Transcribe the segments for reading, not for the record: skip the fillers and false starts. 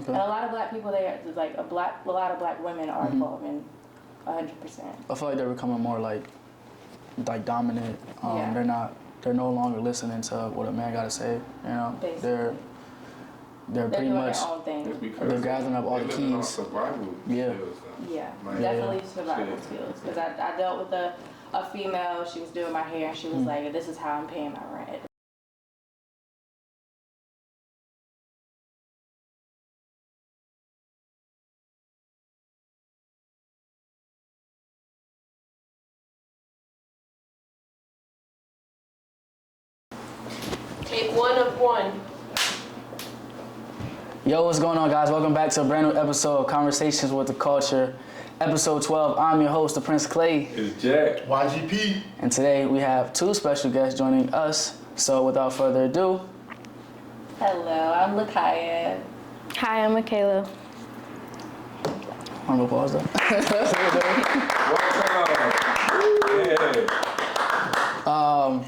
Okay. And a lot of black people there, like a lot of black women are involved in 100%. I feel like they're becoming more like dominant. They're no longer listening to what a man got to say. You know, Basically. they're pretty doing much their own thing. they're gathering up all the keys. Survival Yeah. skills, Yeah, like, definitely survival skills. Because I dealt with a female. She was doing my hair, and she was like, "This is how I'm paying my rent." Take one of one. Yo, what's going on, guys? Welcome back to a brand new episode of Conversations with the Culture, episode 12. I'm your host, the Prince Clay. It's Jack. YGP. And today we have two special guests joining us. So without further ado, Hello, I'm Lakiya. Hi, I'm Makayla. round of applause though. Welcome.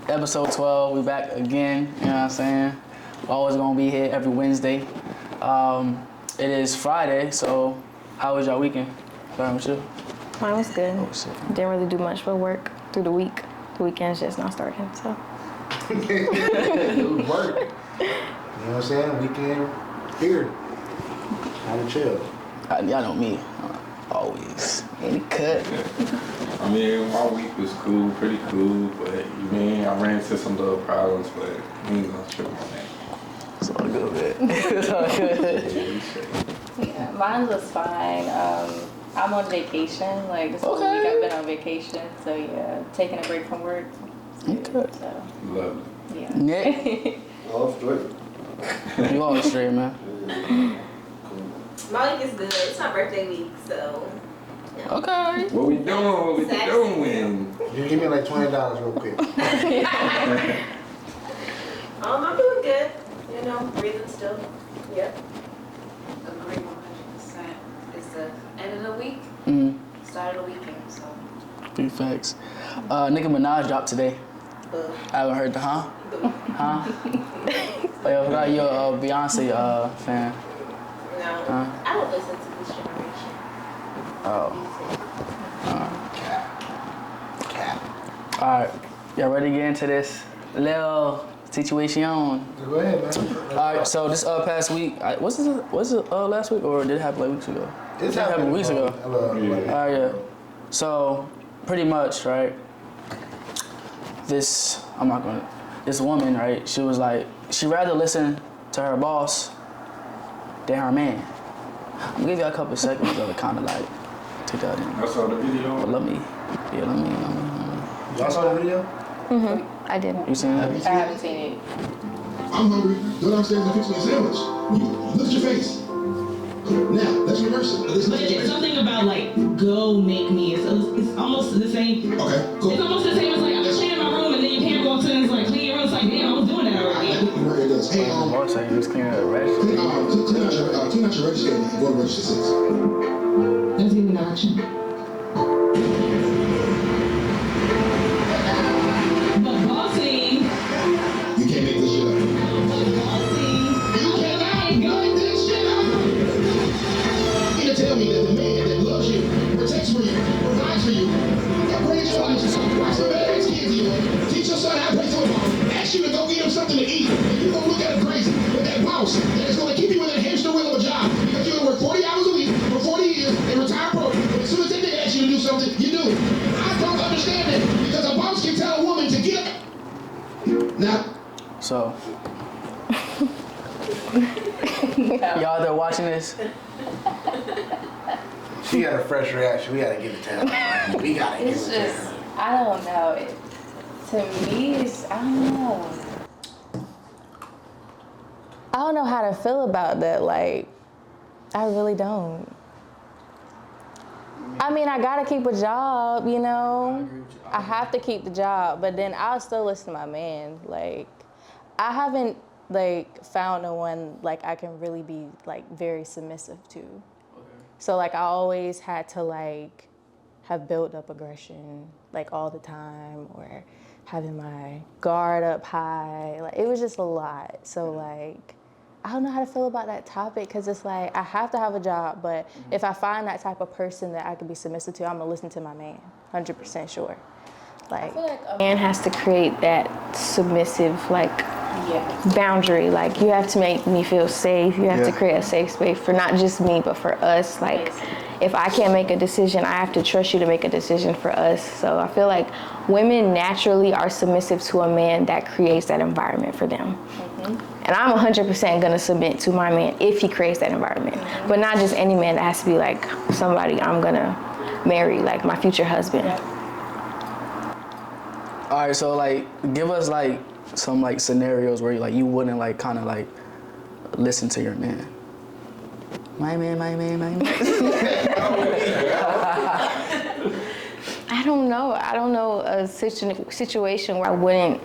Episode 12, we back again, you know what I'm saying? We're always gonna be here every Wednesday. It is Friday, so how was y'all weekend? Starting with you. Mine was good. Oh shit. Didn't really do much but work through the week. The weekend's just not starting, so. It was work. You know what I'm saying? Weekend here. Time to chill. Y'all know me, always in the cut. I mean, my week was cool, pretty cool, but I ran into some little problems, but we ain't gonna trip on that. It's all good, man. It's all good. Yeah, mine was fine. I'm on vacation. Like this whole week I've been on vacation. So yeah, taking a break from work. Okay. So Lovely. yeah. Nick, All straight. you always straight, man. My week is good. It's my birthday week, so. Okay. What we doing? You give me like $20 real quick. I'm doing good. You know, breathing still. Yep. Agree 100%. It's the end of the week, start of the weekend, so. Three facts. Nicki Minaj dropped today. I haven't heard the Huh? Oh, yo, are you a Beyonce fan? No, I don't listen to this generation. Oh. Alright, y'all ready to get into this little situation? Go ahead, man. Alright, so this past week, was it last week or did it happen like weeks ago? It happened weeks ago. Alright, yeah. So, pretty much, right, this woman, right, she was like, she'd rather listen to her boss than her man. I'm gonna give you a couple of seconds to kind of like take that in. I saw the video. But let me. Y'all saw the video? I did. You seen it? I haven't seen it. I'm hungry. Go downstairs and fix me a sandwich. Look at your face. Now, let's reverse it. But it's something about like, go make me. It's almost the same. Okay, cool. It's almost the same as like, I'm cleaning my room and then you can't go upstairs and it's like, clean your room. It's like, damn, I was doing that already. Where it is. Hey, Boss said he was cleaning the register. clean out your register and go to register 6. That's even an option. But bossing. You can't make this shit up. Bossing. You cannot make this shit up. You mean to tell me that the man that loves you, protects for you, provides for you, upgrades your lifestyle, watch the bad kids you, teach your son how to play football, ask you to go get him something to eat, and you're gonna look at him crazy with that boss that is gonna keep you in that hamster wheel of a job because you're gonna work 40 hours a week for 40 years and retire broke. But as soon as they ask you to do something, you do it. I don't understand that because a boss can tell a woman to get up. Now, So, y'all that watching this, She got a fresh reaction. We gotta give it to her. We gotta give it It's to just, her. I don't know. To me, I don't know. I don't know how to feel about that. Like, I really don't. I mean, I gotta keep a job, you know? I have to keep the job, but then I'll still listen to my man. Like, I haven't, like, found no one, like, I can really be, like, very submissive to. So, like, I always had to, like, have built up aggression, like, all the time, or having my guard up high. Like, it was just a lot. So, like, I don't know how to feel about that topic because it's like I have to have a job, but if I find that type of person that I can be submissive to, I'm gonna listen to my man, 100% sure. Like, I feel like a man has to create that submissive boundary. Like you have to make me feel safe. You have to create a safe space for not just me, but for us. Like if I can't make a decision, I have to trust you to make a decision for us. So I feel like women naturally are submissive to a man that creates that environment for them. And I'm 100% gonna submit to my man if he creates that environment. But not just any man. That has to be like somebody I'm gonna marry, like my future husband. All right, so like, give us like some like scenarios where you wouldn't like kind of like listen to your man. My man. I don't know a situation where I wouldn't.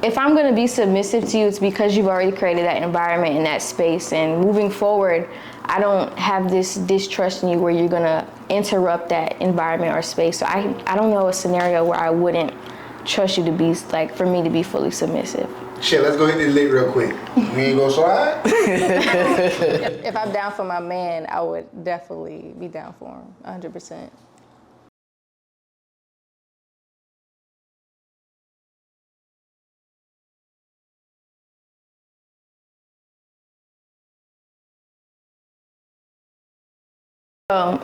If I'm gonna be submissive to you, it's because you've already created that environment and that space. And moving forward, I don't have this distrust in you where you're gonna interrupt that environment or space. So I don't know a scenario where I wouldn't trust you to be like, for me to be fully submissive. Shit, let's go hit this lick real quick. We ain't gonna slide? if I'm down for my man, I would definitely be down for him, 100%.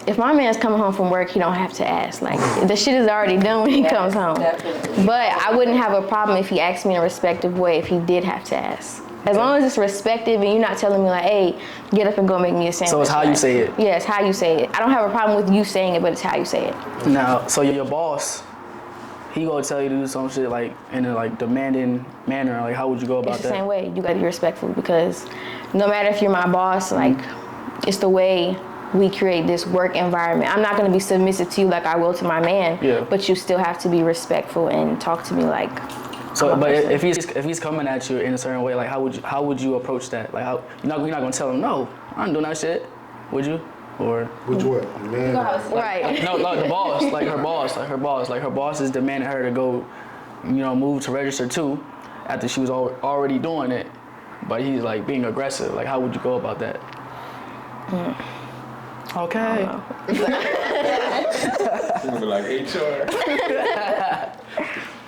If my man's coming home from work, he don't have to ask. Like, the shit is already done when he comes home. Definitely. But I wouldn't have a problem if he asked me in a respectful way if he did have to ask. As long as it's respectful and you're not telling me like, hey, get up and go make me a sandwich. So it's how you say it? Yeah, it's how you say it. I don't have a problem with you saying it, but it's how you say it. Now, so your boss, he gonna tell you to do some shit like in a like demanding manner. Like, how would you go about It's the that? same way. You gotta be respectful because no matter if you're my boss, like, it's the way we create this work environment. I'm not gonna be submissive to you like I will to my man, but you still have to be respectful and talk to me like. So, but if he's coming at you in a certain way, like how would you approach that? Like, how you're not gonna tell him no, I'm doing that shit, would you? Or which what? Man. Right. No, the boss, like her boss is demanding her to go, move to register too, after she was already doing it, but he's like being aggressive. Like, how would you go about that? Okay. Like HR.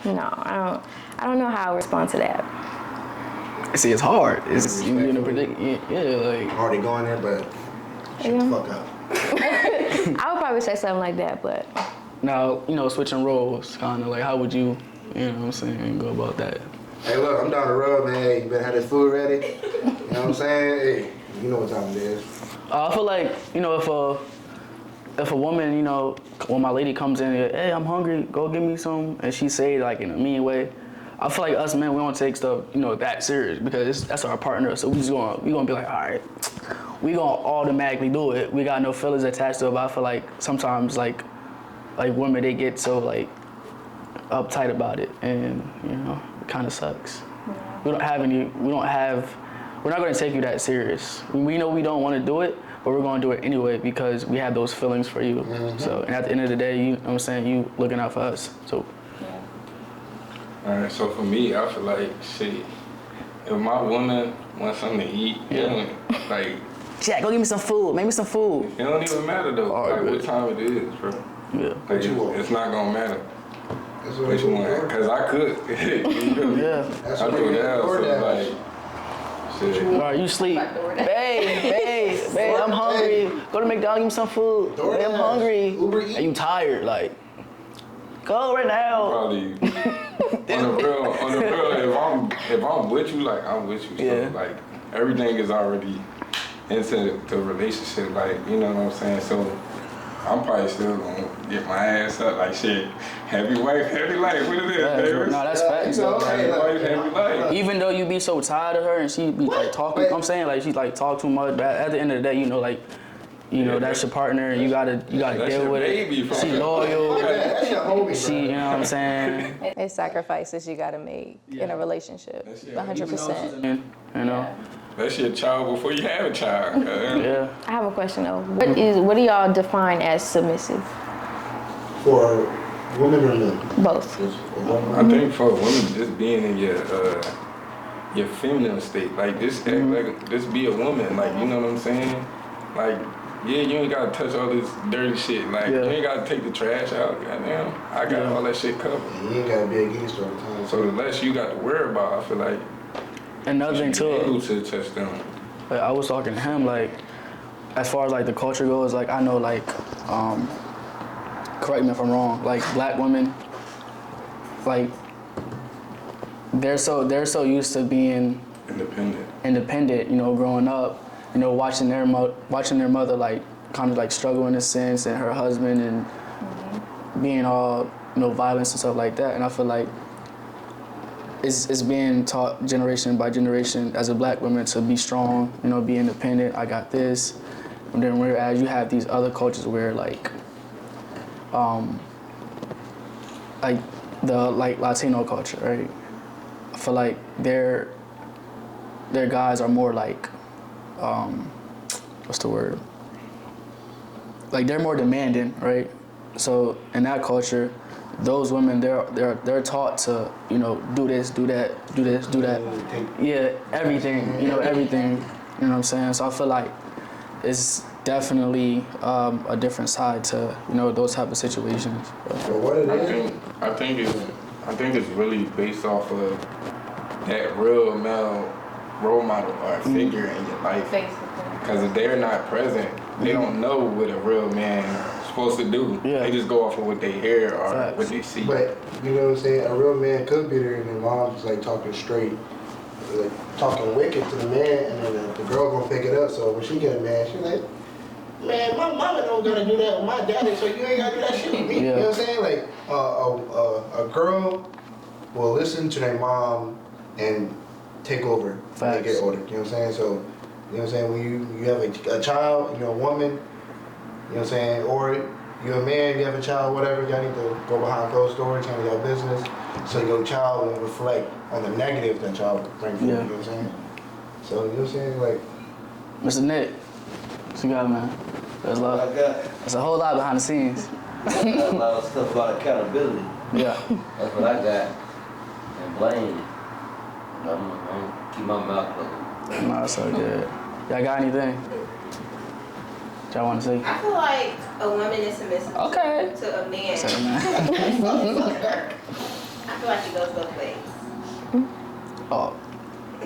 No, I don't know how I respond to that. See, it's hard. It's you in a predicament. Yeah, like already going there, but shut the fuck up. I would probably say something like that, but now switching roles, kind of like how would you, what I'm saying, go about that? Hey, look, I'm down the road, man. Hey, you better have this food ready. You know what I'm saying? Hey, you know what time it is. I feel like if a woman, when my lady comes in, hey, I'm hungry, go get me some, and she say it like in a mean way, I feel like us men, we don't take stuff, that serious because that's our partner. So we gonna be like, all right, we gonna automatically do it. We got no feelings attached to it. But I feel like sometimes like women, they get so like uptight about it, and it kind of sucks. Yeah. We're not gonna take you that serious. We know we don't want to do it, but we're gonna do it anyway because we have those feelings for you. Mm-hmm. So, and at the end of the day, you looking out for us. So. All right, so for me, I feel like, shit, if my woman wants something to eat, like... Jack, go give me some food. Make me some food. It don't even matter, though, what time it is, bro. Yeah. Like, it's not gonna matter. That's what you want. Because I could. Yeah. I do that, so like... Shit. All right, you sleep. Babe, I'm hungry. Go to McDonald's, give me some food. Babe, I'm hungry. And you tired, like... Go right now. Probably on the real, if I'm with you, like I'm with you. So like everything is already into the relationship, like, you know what I'm saying? So I'm probably still gonna get my ass up, like shit, happy wife, happy life, what it is, baby? No, that's facts. Happy wife, happy life. Even though you be so tired of her and she be like talking, I'm saying like she like talk too much, but at the end of the day, that's your partner, and you gotta deal with it. She loyal. She, you know what I'm saying? It's sacrifices you gotta make in a relationship, 100%. That's your child before you have a child. Yeah. I have a question though. What do y'all define as submissive? For women or men? Both. I think for women, just being in your feminine state. Like just act like just be a woman. Like you know what I'm saying? Like yeah, you ain't gotta touch all this dirty shit. Like you ain't gotta take the trash out. Goddamn, I got all that shit covered. You ain't gotta be against all the time. So the less you got to worry about, I feel like another thing too. Able to touch them. Like, I was talking to him like, as far as like the culture goes, like I know like, correct me if I'm wrong. Like black women, like they're so used to being independent. You know, growing up. You know, watching their mother like kind of like struggle in a sense, and her husband and being all violence and stuff like that. And I feel like it's being taught generation by generation as a black woman to be strong, be independent. I got this. And then whereas you have these other cultures where like the Latino culture, right? I feel like their guys are more like. What's the word? Like they're more demanding, right? So in that culture, those women they're taught to do this, do that, do this, do that. Yeah, everything. Everything. You know what I'm saying? So I feel like it's definitely a different side to those type of situations. So what it is? I think it's really based off of that real male role model or figure in your life. Because if they're not present, they don't know what a real man is supposed to do. Yeah. They just go off of what they hear or what they see. But you know what I'm saying? A real man could be there and the mom's like talking straight, like talking wicked to the man, and then the girl gonna pick it up. So when she get mad, she's like, man, my mama don't gotta do that with my daddy, so you ain't gotta do that shit with me. You know what I'm saying? Like a girl will listen to their mom and take over when they get older. You know what I'm saying? So, you know what I'm saying? When you have a child, you're a woman, you know what I'm saying? Or you're a man, you have a child, whatever, y'all need to go behind closed doors, handle your business, so your child won't reflect on the negative that y'all bring forth. You know what I'm saying? So, you know what I'm saying? Like, Mr. Nick, what you got, man? There's a whole lot behind the scenes. A lot of stuff about accountability. Yeah. That's what I got. And blame. I'm keep my mouth closed. No, that's so good. Y'all got anything? Y'all want to say? I feel like a woman is submissive to a man. I feel like it goes both ways. Oh. I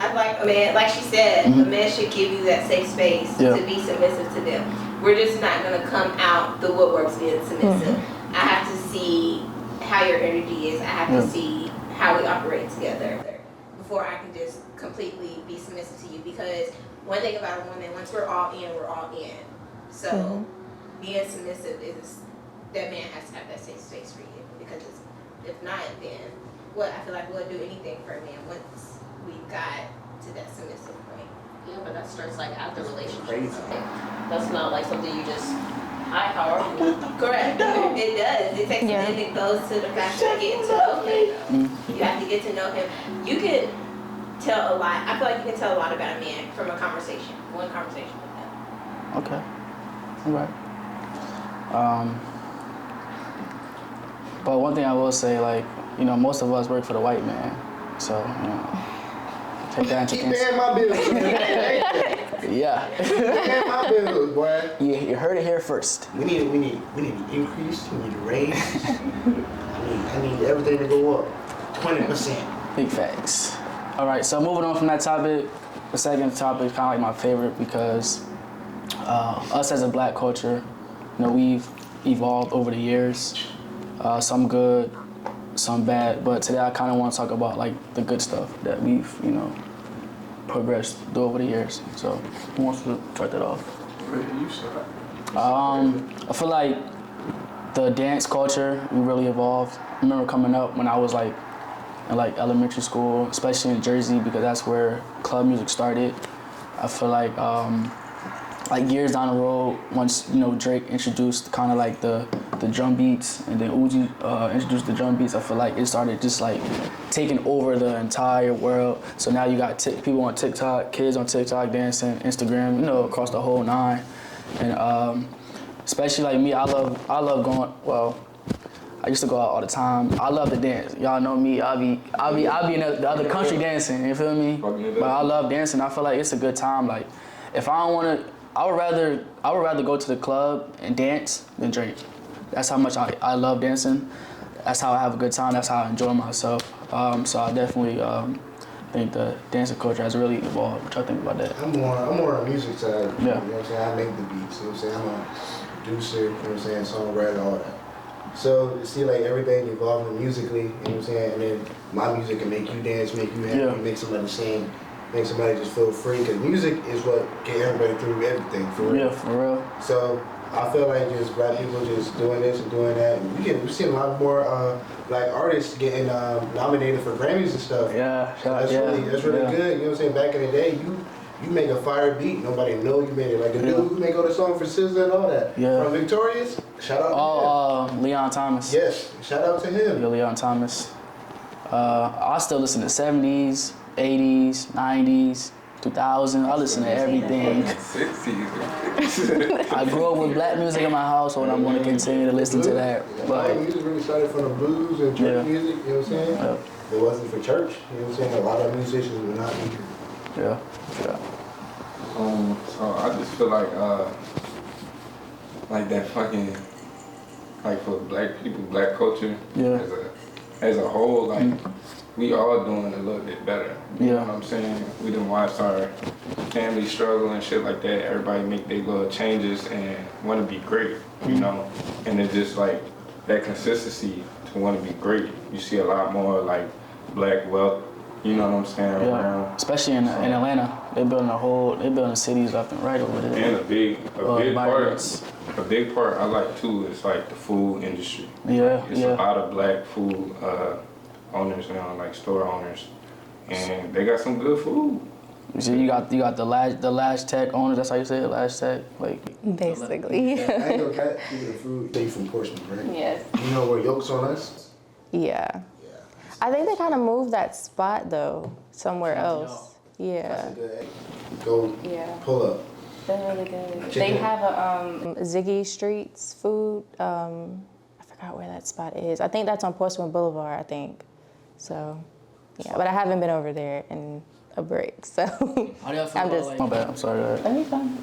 feel like a man, like she said, a man should give you that safe space to be submissive to them. We're just not going to come out the woodworks being submissive. I have to see how your energy is. I have to see how we operate together before I can just completely be submissive to you. Because one thing about a woman, once we're all in, we're all in. So being submissive is, that man has to have that safe space for you. Because if not, then I feel like we'll do anything for a man once we got to that submissive point. Yeah, but that starts like after relationship. That's not like something you just, hi, how are you? Correct. It does. It takes and it goes to the fact of getting to know him. You have to get to know him. You can tell a lot. I feel like you can tell a lot about a man from a conversation. One conversation with him. Okay. All right. But one thing I will say, like, most of us work for the white man. So, take that into consideration. Keep paying my bills. Yeah. Keep paying my bills, boy. You heard it here first. We need an increase. We need a raise. I need everything to go up 20%. Big facts. All right, so moving on from that topic, the second topic is kind of like my favorite because us as a black culture, we've evolved over the years. Some good, some bad, but today I kind of want to talk about like the good stuff that we've, progressed through over the years. So who wants to start that off? You start. I feel like the dance culture, we really evolved. I remember coming up when I was like in elementary school, especially in Jersey, because that's where club music started. I feel like years down the road, once Drake introduced kind of like the drum beats, and then Uzi introduced the drum beats, I feel like it started just like taking over the entire world. So now you got people on TikTok, kids on TikTok dancing, Instagram, across the whole nine. And especially like me, I love going. Well, I used to go out all the time. I love to dance. Y'all know me. I'll be in the other country dancing. You feel me? But I love dancing. I feel like it's a good time. Like, if I don't want to, I would rather go to the club and dance than drink. That's how much I love dancing. That's how I have a good time. That's how I enjoy myself. So I definitely think the dancing culture has really evolved. What y'all think about that? I'm more on the music side. Yeah. You know what I'm saying? I make the beats. You know what I'm saying? I'm a producer. You know what I'm saying? Songwriter, all that. So to see like everything evolving musically, you know what I'm saying? And then my music can make you dance, make you happy, make somebody sing, make somebody just feel free. Because music is what get everybody through everything, for real. Yeah, for real. So I feel like just black people just doing this and doing that. And we see a lot more black artists getting nominated for Grammys and stuff. Yeah, that's really good. You know what I'm saying? Back in the day, you make a fire beat, nobody know you made it. Like the dude who make all the song for SZA and all that. Yeah. From Victorious, shout out to him. Leon Thomas. Yes, shout out to him. Yeah, Leon Thomas. I still listen to 70s, 80s, 90s, 2000. I listen to everything. 60s. I grew up with black music in my household, and I'm going to continue to listen to that. But music really started from the blues and church music, you know what I'm saying? Yeah. If it wasn't for church, you know what I'm saying? A lot of musicians would not be here. Yeah. So I just feel like that fucking, like for black people, black culture, as a whole, like we all doing a little bit better. You know what I'm saying? We done watched our family struggle and shit like that. Everybody make their little changes and want to be great, you know? And it's just like that consistency to want to be great. You see a lot more like black wealth. You know what I'm saying? Around. Especially in Atlanta, they building cities left and right over there. And a big part I like too is like the food industry. Yeah, It's a lot of black food owners now, like store owners, and they got some good food. So you got the Lash Tech owners. That's how you say it, Lash Tech, like basically. I ain't no cat eating food. They from Portsmouth, right? Yes. You know where Yolks on Us? Yeah. I think they kind of moved that spot though somewhere else. Yeah. That's a good. Go. Pull up. They're really good. They have a Ziggy Streets food. I forgot where that spot is. I think that's on Portsmouth Boulevard. I think. So, yeah. But I haven't been over there in a break. So I'm just. My bad. I'm sorry. You're fine.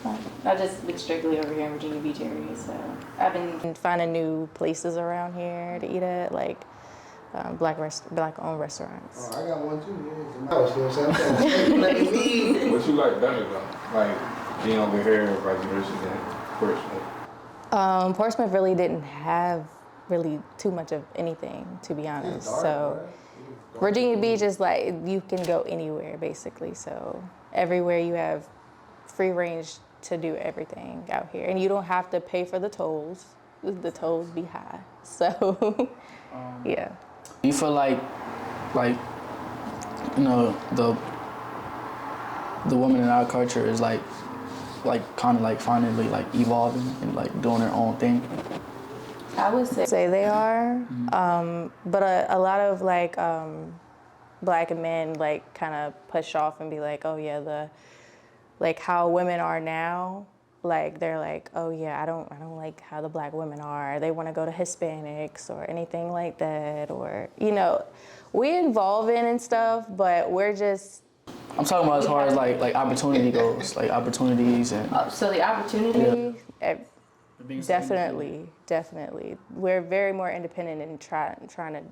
I've just been strictly over here in Virginia Beach area. So I've been finding new places around here to eat at, like. Black-owned restaurants. Oh, I got one too. Yeah, in my house, you know what I'm saying? What you like better though? Like being over here versus in Portsmouth? Portsmouth really didn't have really too much of anything, to be honest. So Virginia Beach is like you can go anywhere basically. So everywhere you have free range to do everything out here, and you don't have to pay for the tolls. The tolls be high. So yeah. You feel like you know the woman in our culture is like kind of like finally like evolving and like doing their own thing. I would say they are, but a lot of like black men like kind of push off and be like, oh yeah, like how women are now. Like they're like, oh yeah, I don't like how the black women are. They want to go to Hispanics or anything like that, or you know, we involve in and stuff, but we're just. I'm talking about as far as like opportunity goes, like opportunities and. So the opportunity, definitely, we're very more independent and trying to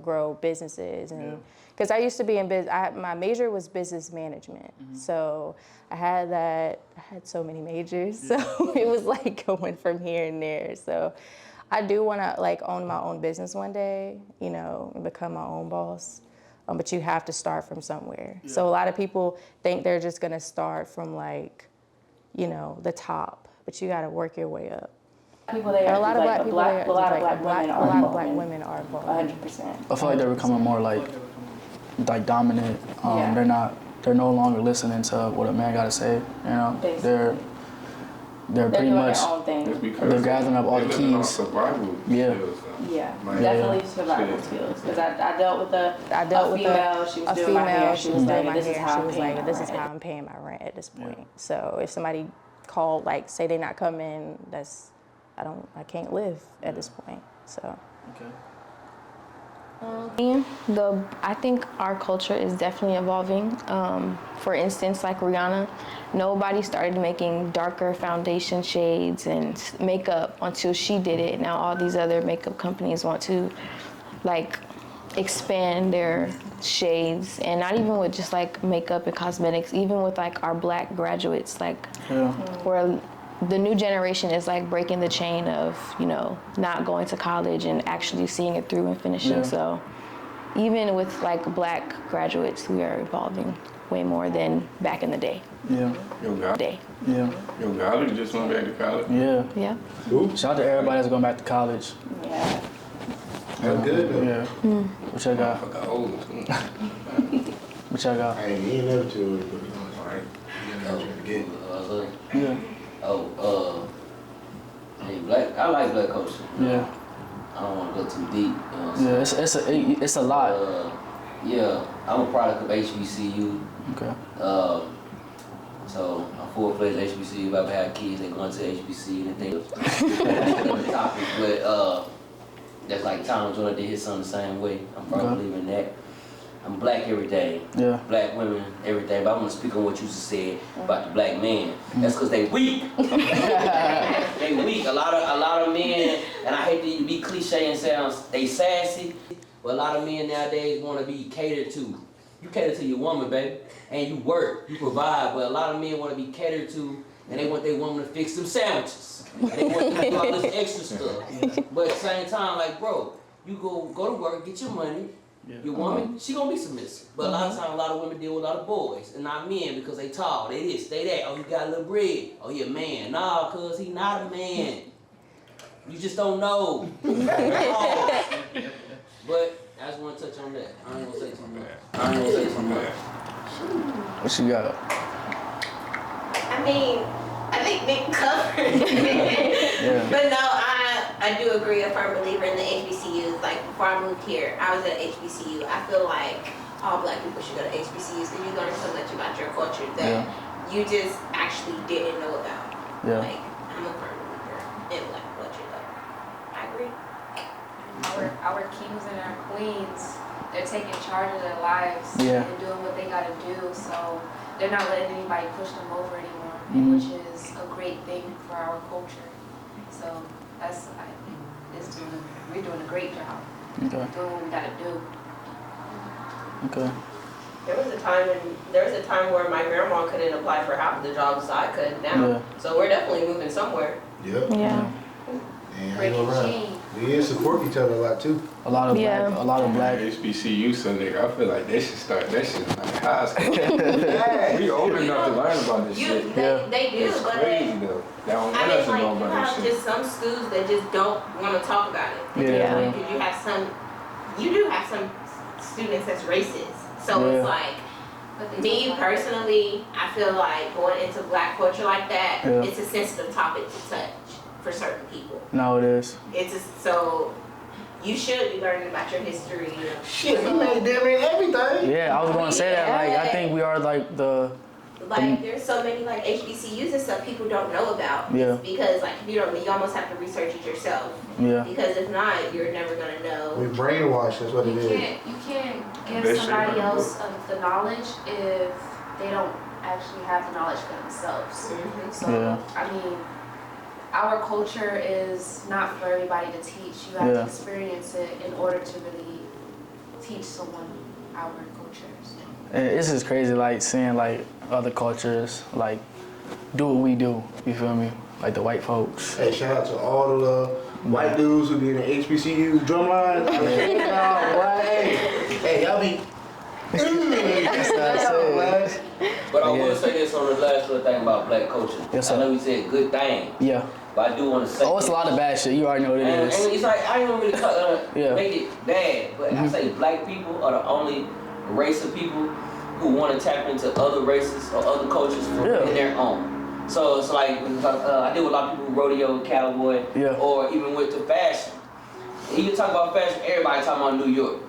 grow businesses and. Because I used to be in business, my major was business management. So I had so many majors. So it was like going from here and there. So I do want to like own my own business one day, and become my own boss. But you have to start from somewhere. Yeah. So a lot of people think they're just going to start from like, the top, but you got to work your way up. People there, a lot of black people, a lot of black women are involved. 100%. I feel like they're becoming more like dominant. They're no longer listening to what a man got to say. They're pretty much they're gathering up all the keys. Survival skills, definitely survival skills. Because I dealt with a female. She was doing my hair. She was like, "This is how I'm paying my rent at this point." So if somebody called, like, say they're not coming, I can't live at this point. So. Okay. I think our culture is definitely evolving. For instance, like Rihanna, nobody started making darker foundation shades and makeup until she did it. Now all these other makeup companies want to like expand their shades, and not even with just like makeup and cosmetics, even with like our Black graduates, like where the new generation is like breaking the chain of, you know, not going to college and actually seeing it through and finishing. So even with like Black graduates, we are evolving way more than back in the day. Yo, God just went back to college. Yeah. Shout out to everybody that's going back to college. Yeah. That's good though. Yeah. What y'all got? What y'all got? I ain't never too early, but you know, it's alright. You know what you're getting. Hey, Black. I like Black culture. Yeah. I don't want to go too deep. You know what I'm saying? It's a lot. I'm a product of HBCU. Okay. So I'm full-fledged HBCU. If I ever have kids, they going to HBCU and things. That's another topic, but that's like times when I did hit something the same way. I'm probably believing that. I'm Black every day. Yeah. Black women every day. But I want to speak on what you just said about the Black men. That's because they weak. They weak. A lot of men, and I hate to be cliche and sound they sassy, but a lot of men nowadays want to be catered to. You cater to your woman, baby, and you work, you provide. But a lot of men want to be catered to, and they want their woman to fix them sandwiches. And they want them to do all this extra stuff. But at the same time, like, bro, you go to work, get your money. Your woman, she gonna be submissive. But a lot of times, a lot of women deal with a lot of boys and not men because they tall, they this, they that. Oh, you got a little bread. Oh, you a man. Nah, cuz he not a man. You just don't know. But I just want to touch on that. I ain't gonna say too much. What you got? I mean, I think Nick covered it. But no, I do agree, a firm believer in the HBCUs. Like, before I moved here, I was at HBCU. I feel like all Black people should go to HBCUs because you learn so much about your culture that you just actually didn't know about. Like, I'm a firm believer in Black culture, though. I agree. Our kings and our queens, they're taking charge of their lives and doing what they gotta do. So they're not letting anybody push them over anymore, which is a great thing for our culture. So we're doing a great job. Doing what we gotta do. Okay. There was a time where my grandma couldn't apply for half of the jobs I could now. So we're definitely moving somewhere. Yeah. And I ain't gonna lie, we support each other a lot too. A lot of Black HBCU, so nigga, I feel like they should start that shit like high school. We old enough to learn about this shit. They do, it's but crazy though. They don't want us to know about this shit. You have just some schools that just don't want to talk about it. Because you do have some students that's racist. So it's like, me personally, I feel like going into Black culture like that, it's a sensitive topic to touch for certain people. No, it is. So you should be learning about your history. Shit, we made damn near everything. Yeah, I was gonna say that. Like, I think we are like there's so many like HBCUs and stuff people don't know about. Because like you almost have to research it yourself. Because if not, you're never gonna know. We brainwashed. That's what it is. You can't give somebody else the knowledge if they don't actually have the knowledge for themselves. So I mean, our culture is not for everybody to teach. You have to experience it in order to really teach someone our cultures. And it's just crazy, like seeing like other cultures like do what we do. You feel me? Like the white folks. Hey, shout out to all the white dudes who be in the HBCU drumline. Hey, y'all be. But I want to say this on the last little thing about Black culture. Yes, sir. I know we said good thing. But I do want to say. Oh, it's a lot of bad shit. You already know what it is. And it's like, I don't really make it bad, but I say Black people are the only race of people who want to tap into other races or other cultures in their own. So it's like, I deal with a lot of people who rodeo, cowboy, or even with the fashion. And you talk about fashion, everybody talking about New York.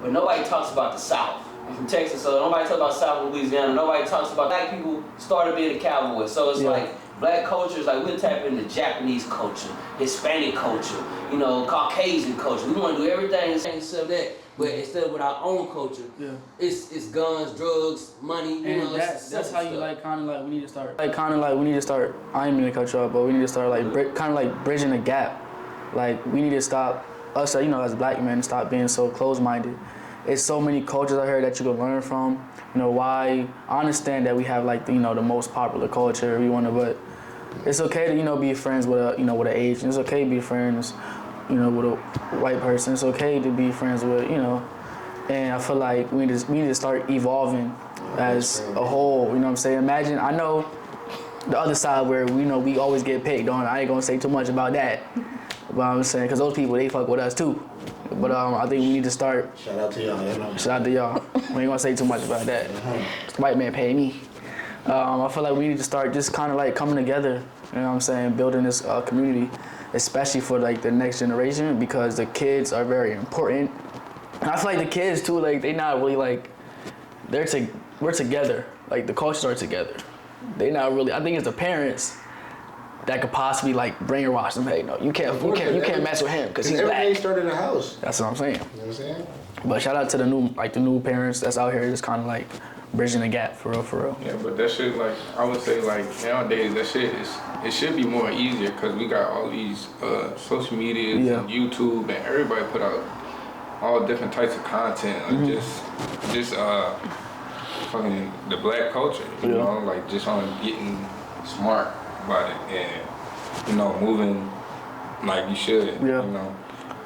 But nobody talks about the South. I'm from Texas, so nobody talks about South Louisiana. Nobody talks about Black people started being a cowboy. So it's like Black culture is like we'll tap into Japanese culture, Hispanic culture, Caucasian culture. We want to do everything except that. But instead of with our own culture, it's guns, drugs, money. You know, that's how you like kind of like we need to start. Like kind of like we need to start. I ain't mean to cut you off, but we need to start like kind of like bridging the gap. Like we need to stop us, as black men, stop being so closed-minded. It's so many cultures out here that you can learn from. Why I understand that we have like the most popular culture but it's okay to be friends with a with an Asian. It's okay to be friends with a white person. It's okay to be friends with and I feel like we need to start evolving as a whole. You know what I'm saying? Imagine, I know the other side where we always get picked on. I ain't gonna say too much about that, but I'm saying because those people, they fuck with us too. But I think we need to start. Shout out to y'all. Shout out to y'all. We ain't gonna say too much about that. White man pay me. I feel like we need to start just kind of like coming together. You know what I'm saying? Building this community, especially for like the next generation, because the kids are very important. And I feel like the kids too, like they not really like we're together. Like the cultures are together. They not really. I think it's the parents that could possibly like brainwash them. Hey, no, you can't mess with him because he's black. Everything started in the house. That's what I'm saying. You know what I'm saying? But shout out to the new parents that's out here just kind of like bridging the gap for real. Yeah, but that shit, like I would say, like nowadays that shit it should be more easier because we got all these social media and YouTube and everybody put out all different types of content, like just fucking the black culture, you know, like just on getting smart about it and moving like you should,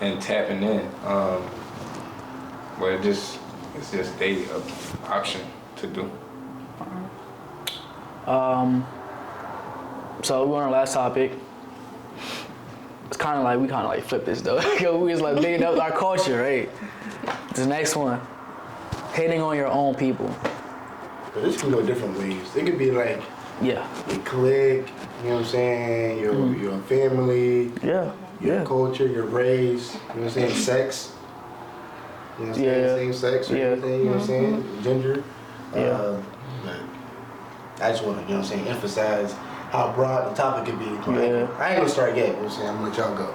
and tapping in. But it's just a option to do. So we're on our last topic. It's kind of like we flip this though. We was like bigging up our culture, right? This next one, hating on your own people. But this can go different ways. It could be like your clique, you know what I'm saying? Your family, your culture, your race, you know what I'm saying? Sex. You know what I'm saying? Same sex or anything, you know what I'm saying? Gender. But I just want to, you know what I'm saying, emphasize how broad the topic could be. Like, I ain't gonna start yet, you know what I'm saying? I'm gonna let y'all go.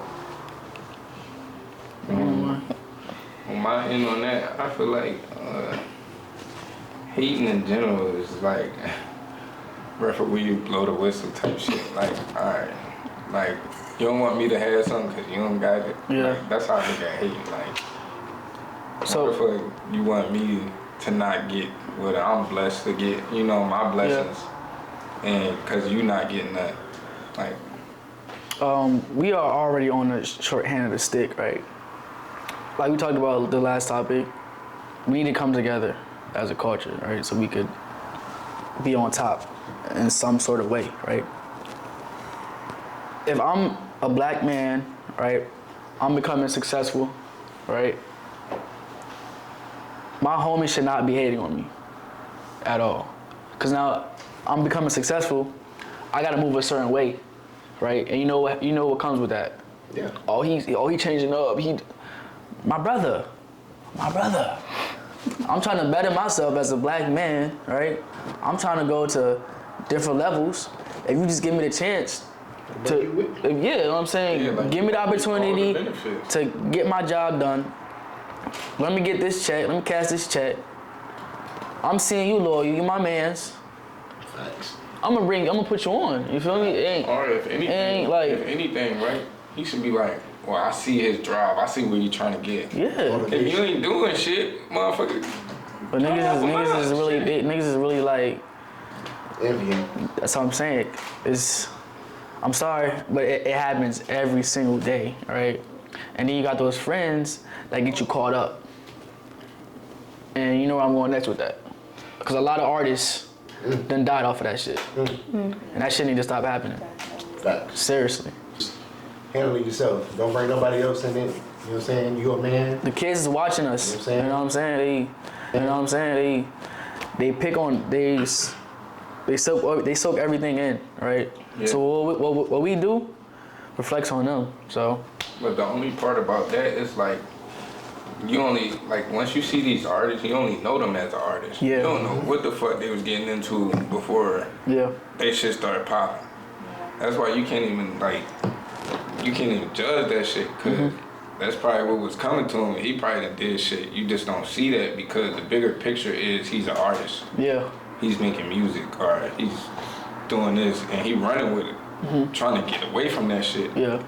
On my end on that, I feel like hating in general is like referee blow the whistle type shit. Like, alright, like you don't want me to have something because you don't got it. Like, that's how I look at hate. Like, so you want me to not get what I'm blessed to get, my blessings, and because you not getting that, like. We are already on the short hand of the stick, right? Like we talked about the last topic, we need to come together as a culture, right? So we could be on top in some sort of way, right? If I'm a black man, right, I'm becoming successful, right? My homies should not be hating on me at all. Cause now I'm becoming successful, I gotta move a certain way, right? And you know what comes with that? Yeah. Oh, he changing up. My brother. I'm trying to better myself as a black man, right? I'm trying to go to different levels. If you just give me the chance to, you know what I'm saying? Like, give me the opportunity to get my job done. Let me get this check. Let me cash this check. I'm seeing you loyal. You my mans. Thanks. I'm gonna put you on. You feel me? Or if anything, right? He should be like, well, I see his drive. I see where you trying to get. Yeah. If you ain't doing shit, motherfucker. But niggas is really like. That's what I'm saying. I'm sorry, but it happens every single day, right? And then you got those friends that get you caught up. And you know where I'm going next with that. Because a lot of artists done died off of that shit. And that shit need to stop happening. Facts. Seriously. Handle it yourself. Don't bring nobody else in it. You know what I'm saying? You a man. The kids is watching us. You know what I'm saying? They pick on, they soak everything in, right? Yeah. So what we do reflects on them, so. But the only part about that is like, you only, like once you see these artists, you only know them as an artist. Yeah. You don't know what the fuck they was getting into before they shit started popping. That's why you can't even judge that shit, cause that's probably what was coming to him. He probably done did shit. You just don't see that because the bigger picture is he's an artist. Yeah. He's making music or he's doing this and he running with it, trying to get away from that shit. Yeah.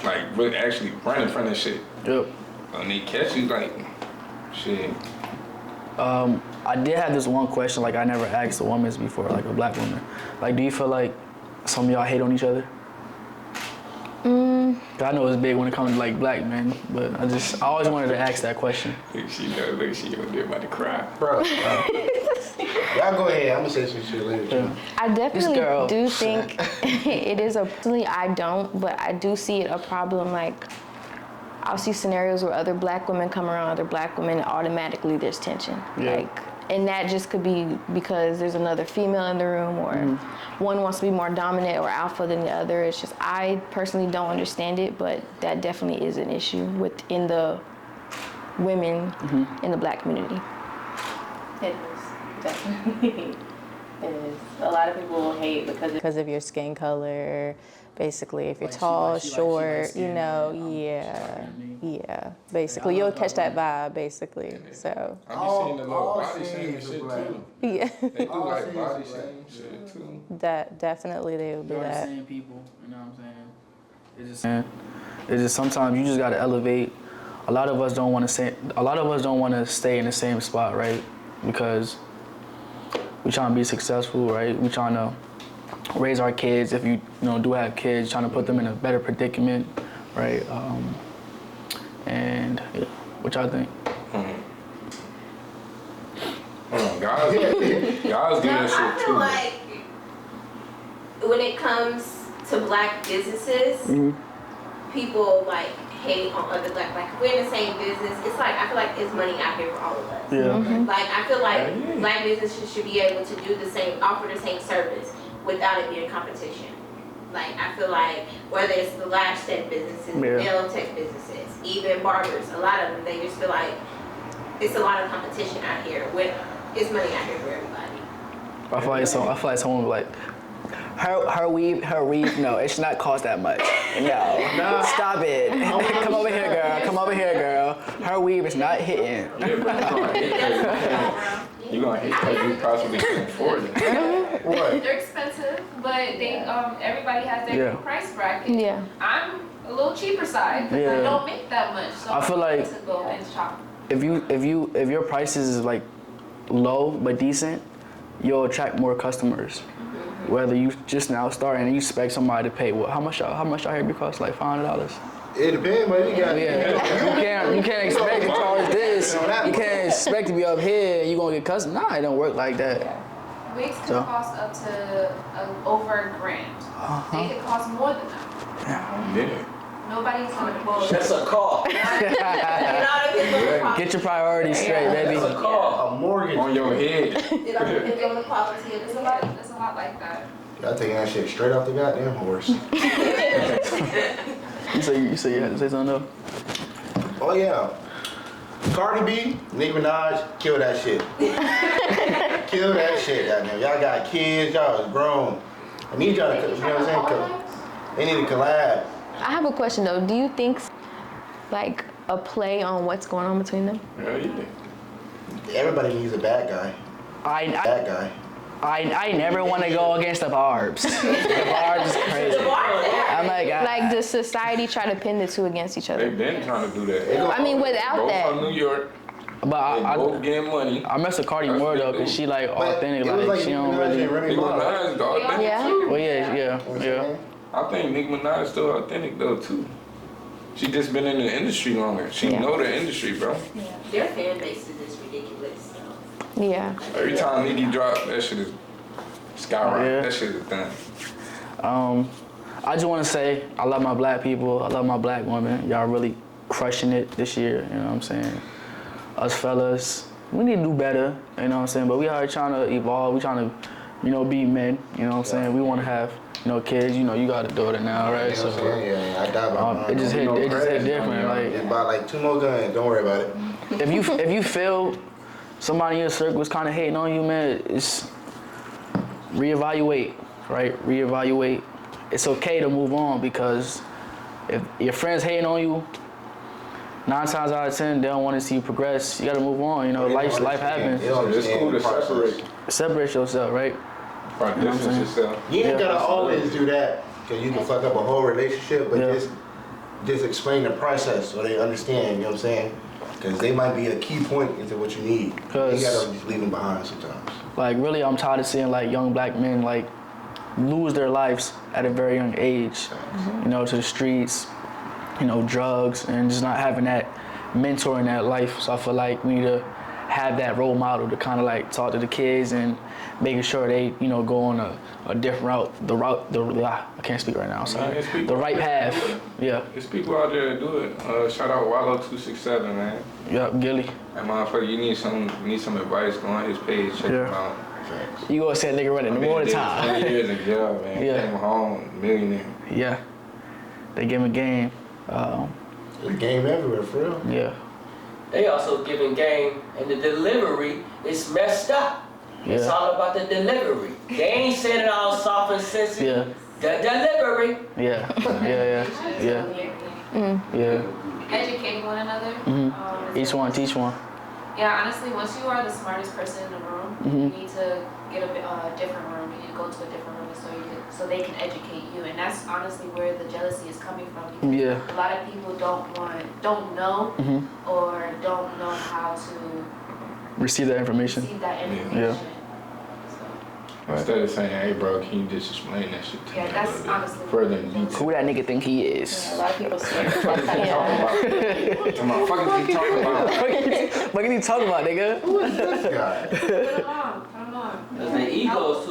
Like really actually running from that shit. Yep. When they catch you, like, shit. I did have this one question, like I never asked a woman before, like a black woman. Like, do you feel like some of y'all hate on each other? I know it's big when it comes to like black men, but I always wanted to ask that question. Look, she about to cry. Bro. Y'all go ahead. I'm gonna say some shit later. Yeah. I definitely do think it is personally I don't, but I do see it a problem. Like I'll see scenarios where other black women come around other black women and automatically there's tension. Yeah. Like, and that just could be because there's another female in the room or one wants to be more dominant or alpha than the other. It's just, I personally don't understand it, but that definitely is an issue within the women in the black community. It is, definitely. It is. A lot of people hate because of your skin color. Basically, if you're tall, short, you know, yeah. Basically, you'll catch that vibe, basically. So. I be seeing the little body shaming shit too. Yeah. They do like body shaming shit too. That definitely they will do They're that. the same people, you know what I'm saying? It's just sometimes you just gotta elevate. A lot of us don't want to stay in the same spot, right? Because we trying to be successful, right? We trying to raise our kids. If you do have kids, trying to put them in a better predicament, right? And yeah, what y'all think? Guys do that shit I feel too. like when it comes to black businesses, people like hate on other black. Like if we're in the same business, it's like I feel like it's money out here for all of us. Yeah. Like I feel like black businesses should be able to do the same, offer the same service without it being competition. Like I feel like whether it's the lash tech businesses, nail tech businesses, even barbers, a lot of them they just feel like it's a lot of competition out here. With it's money out here for everybody. I feel like someone would be like, her weave, no, it should not cost that much. No, stop it. Come over here, girl. Her weave is not hitting. You're gonna hate because you possibly can't afford it. What? They're expensive, but they everybody has their price bracket. Yeah. I'm a little cheaper side because I don't make that much, so I feel like to go and shop. if your prices is like low but decent, you'll attract more customers. Whether you just now starting and you expect somebody to pay how much y'all hear it cost, like $500. It depends, but you got. You can't expect to charge this. You can't expect to be up here and you gonna get custom. Nah, it don't work like that. Wigs can cost up to over $1,000. They can cost more than that. Yeah. Nobody's gonna quote. That's a call. Get your priorities straight, baby. That's a call. A mortgage On your head. It all depends on the quality of It's the a lot. It's a lot like that. Y'all taking that shit straight off the goddamn horse. You say you had to say something though? Oh yeah. Cardi B, Nicki Minaj, kill that shit. Kill that shit, goddamn. Y'all got kids, y'all is grown. I need y'all to, you know what I'm saying? They need to collab. I have a question though. Do you think like a play on what's going on between them? Hell yeah. Everybody needs a bad guy. Bad guy. I never want to go against the Barbs. The Barbs is crazy. I'm like, does society try to pin the two against each other? They've been trying to do that. I mean, without both that. from New York. But they both getting money. I mess with Cardi more though, cause she like authentic, like she don't really. Nicki Minaj is authentic Yeah. too. Well, yeah. I think Nicki Minaj is still authentic though too. She just been in the industry longer. She know the industry, bro. Their fan base is ridiculous. So. Yeah. Every time Nicki drop, that shit is skyrocket. Yeah. That shit is done. I just want to say I love my black people. I love my black women. Y'all really crushing it this year. You know what I'm saying? Us fellas, we need to do better. You know what I'm saying? But we are trying to evolve. We trying to, be men. You know what I'm saying? We want to have, kids. You got a daughter now, right? You know what I'm saying? Yeah, I died by mine. It just hit different. Like it's about like 2 more guns. Don't worry about it. if you feel somebody in your circle is kind of hating on you, man, it's reevaluate, right? Reevaluate. It's okay to move on because if your friends hating on you, 9 times out of 10, they don't want to see you progress. You got to move on. You know, life happens. It's cool to Separate yourself, right? Or distance yourself. You ain't gotta always do that, because you can fuck up a whole relationship, but just explain the process so they understand, you know what I'm saying? Because they might be a key point into what you need. You gotta just leave them behind sometimes. Like, really, I'm tired of seeing, like, young black men, like, lose their lives at a very young age, you know, to the streets, you know, drugs, and just not having that mentor in that life. So I feel like we need to have that role model to kind of like talk to the kids and making sure they, you know, go on a different route, I can't speak right now, sorry. The right path, yeah. There's people out there that do it. Shout out Wallow267, man. Yep, Gilly. That motherfucker, you need some advice, go on his page, check him out. You gonna say a nigga running all the time. 10 years in jail, man. Came home, millionaire. Yeah. They give him a game. There's game everywhere, for real. Yeah. They also giving game, and the delivery is messed up. It's all about the delivery. They ain't saying it all soft and sensitive. The delivery. Yeah. Educating one another. Each one teach one. Yeah, honestly, once you are the smartest person in the room, you need to get a different room. You need to go to a different room so they can educate you. And that's honestly where the jealousy is coming from. Because a lot of people don't know or don't know how to receive that information. Instead of saying, hey bro, can you just explain that shit to me that's honestly further in detail? Who that nigga think he is? A lot of people say What is he talking about? What are you talking about, nigga? Who is this guy? Put them on. Cause the ego is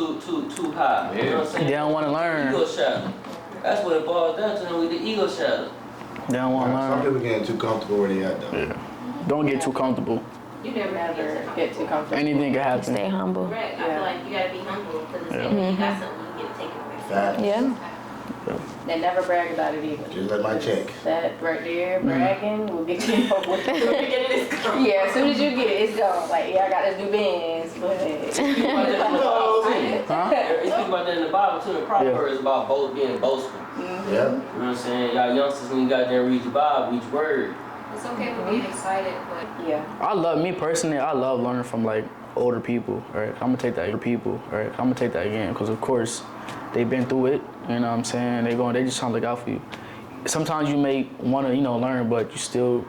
too high. You know what I'm saying? They don't want to learn. Ego shadow. That's what it boils down to with the ego shadow. They don't want to learn. Some people getting too comfortable where they at though. Yeah. Don't get too comfortable. you never get too comfortable. Anything can happen. Stay humble. Correct. I feel like you gotta be humble because it's you got something you get taken away from. Facts. Yeah. And never brag about it either. Just like my check. That right there, bragging will get you up with the yeah, as soon as you get it, it's gone. Like, yeah, I got this new Benz. Go ahead. It's speak about that in the Bible too. The Proverbs about being boastful. Yeah. You know what I'm saying? Y'all youngsters, when you got there, read your Bible, each word. It's okay for being excited, but yeah. Me personally, I love learning from like older people, right? I'm gonna take that again, because of course, they've been through it, you know what I'm saying? They just trying to look out for you. Sometimes you may want to, learn, but you still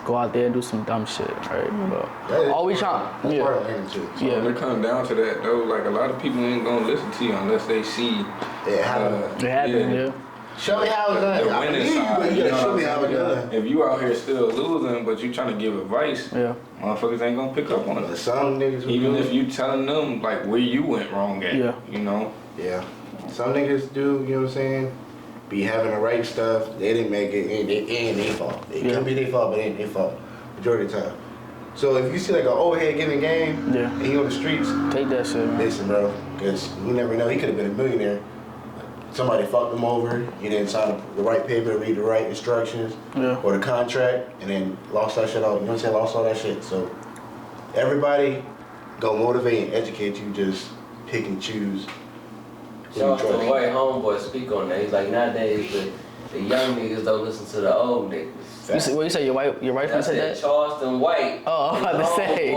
go out there and do some dumb shit, right? But always trying. That's part of learning too. So when it comes down to that though, like a lot of people ain't gonna listen to you unless they see it happen. Show me how it's done. The winning side. You gotta show me how it's done. If you out here still losing, but you trying to give advice, motherfuckers ain't gonna pick up on it. Some niggas even if you telling them like where you went wrong at, you know. Yeah. Some niggas do, you know what I'm saying? Be having the right stuff. They didn't make it. It ain't their fault. It could be their fault, but it ain't their fault. Majority of the time. So if you see like an old head giving game, and he on the streets, take that shit, man. Listen, bro, because you never know. He could have been a millionaire. Somebody fucked him over. He didn't sign the right paper to read the right instructions or the contract, and then lost that shit all. You know what I'm saying? Lost all that shit. So everybody go motivate and educate you. Just pick and choose. Shout out to the white homeboy speak on that. He's like, nowadays the young niggas don't listen to the old niggas. What you say? Your wife said that? Charleston White. Oh, I'm about to say.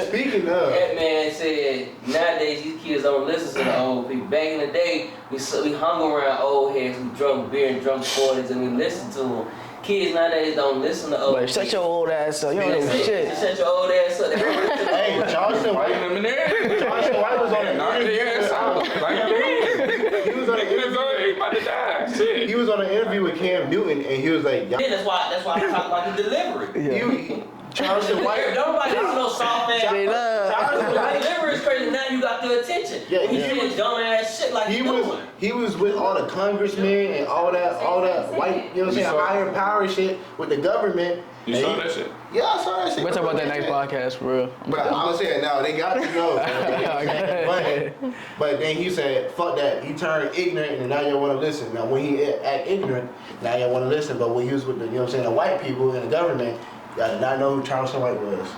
Speaking of, that man said nowadays these kids don't listen to the old people. Back in the day, we hung around old heads who drunk beer and drunk 40s, and we listened to them. Kids nowadays don't listen to old people. Shut your old ass up. You don't know shit. Shut your old ass up. Hey, Charleston White. Charleston White was on He was on an interview with Cam Newton, and he was like, yeah, that's why I'm talking about the delivery. Charleston White. Nobody has no soft ass. Charleston White delivery is crazy. Now you got the attention. Yeah, he's doing dumb ass shit like he was with all the congressmen and all that white, you know what I'm saying, higher power shit with the government. You saw that shit? Yeah, I saw that shit. We'll talk about that next podcast for real. But I was saying, no, they got to know. But then he said, fuck that. He turned ignorant and now y'all want to listen. Now when he act ignorant, now y'all want to listen. But when he was with the, you know what I'm saying, the white people in the government, y'all did not know who Charleston White was.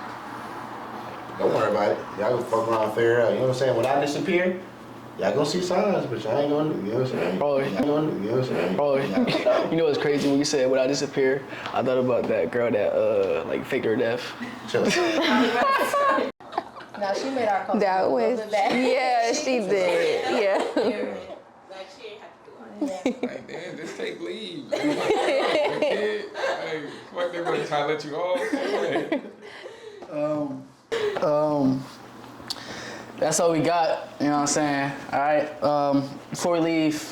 Don't worry about it. Y'all go fuck around and figure it out. You know what I'm saying? When I disappear, Y'all gonna see signs, but y'all ain't gonna, you know what I'm saying? Bro, Y'all gonna, you know what I'm saying? bro, you know what's crazy? When you said when I disappear, I thought about that girl that like faked her death. Chill. No, she made our culture That a little was, bit better. yeah, she did. Yeah. Like she ain't have to do all that. Like, damn, just take leave. Like, fuck, they gonna try to let you off. That's all we got, you know what I'm saying? All right, before we leave,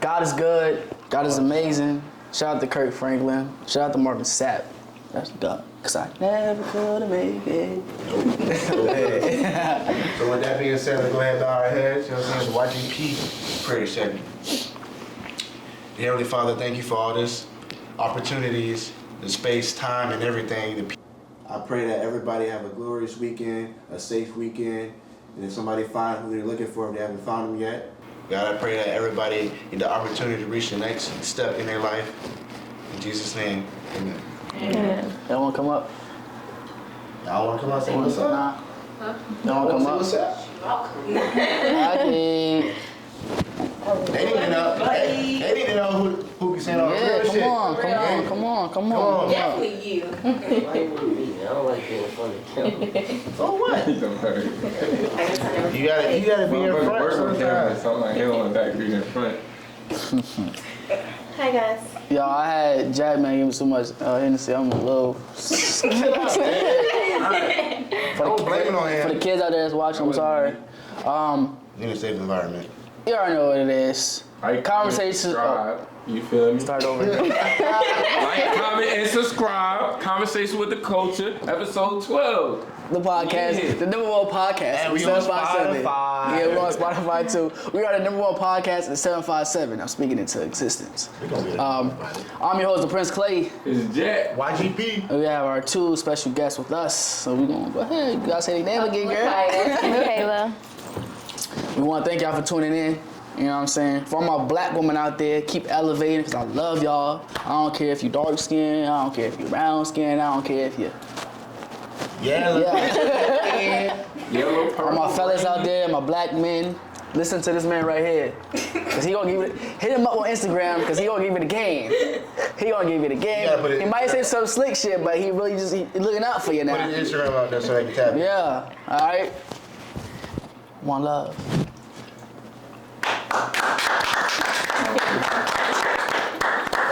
God is good, God is amazing. Shout out to Kirk Franklin, shout out to Marvin Sapp. That's God, cause I never could have made it. So with that being said, let's go ahead and bow our heads. You know what I'm saying? It's YGP prayer segment. Dear Heavenly Father, thank you for all this opportunities, the space, time, and everything. I pray that everybody have a glorious weekend, a safe weekend, and if somebody find who they're looking for, if they haven't found them yet, God, I pray that everybody get the opportunity to reach the next step in their life. In Jesus' name, amen. Amen. Y'all wanna come up? Y'all want to come out and say what's up? Nah. Y'all wanna come up? What's up? Okay. They need to know. They need to know who can say all the Yeah, real shit. come on. Definitely you. Why you with me? I don't like being funny. So what? It don't matter. You gotta be in front Work on camera, sometimes. something like him on the back, be in front. Hi guys. Yo, I had Jack man give me so much Hennessy. I'm a little. Don't blame it on For the him. kids out there that's watching, I'm sorry. In a safe environment. You already know what it is. Like, Conversations. subscribe. You feel me? Start over. Like, comment, and subscribe. Conversation with the Culture, episode 12. The podcast, Yeah. the number one podcast. And we 757. on Spotify. Yeah, we're on Spotify too. We are the number one podcast in 757. I'm speaking into existence. We gonna get it. I'm your host, the Prince Clay. It's Jack. YGP. And we have our two special guests with us. So we're gonna go ahead. You guys say their name again, girl. Makayla. We want to thank y'all for tuning in. You know what I'm saying? For all my black women out there, keep elevating because I love y'all. I don't care if you dark skinned, I don't care if you brown skinned, I don't care if you. Yeah. Yellow, All purple. my fellas out there, my black men, listen to this man right here. Cause he gonna give it, hit him up on Instagram because he gonna give you the game. He gonna give you the game. gotta put it- He might say some slick shit, but he really just he looking out for you Put now. his Instagram out there so they can tap it. Yeah, all right. One love.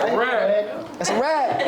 All right. That's a wrap.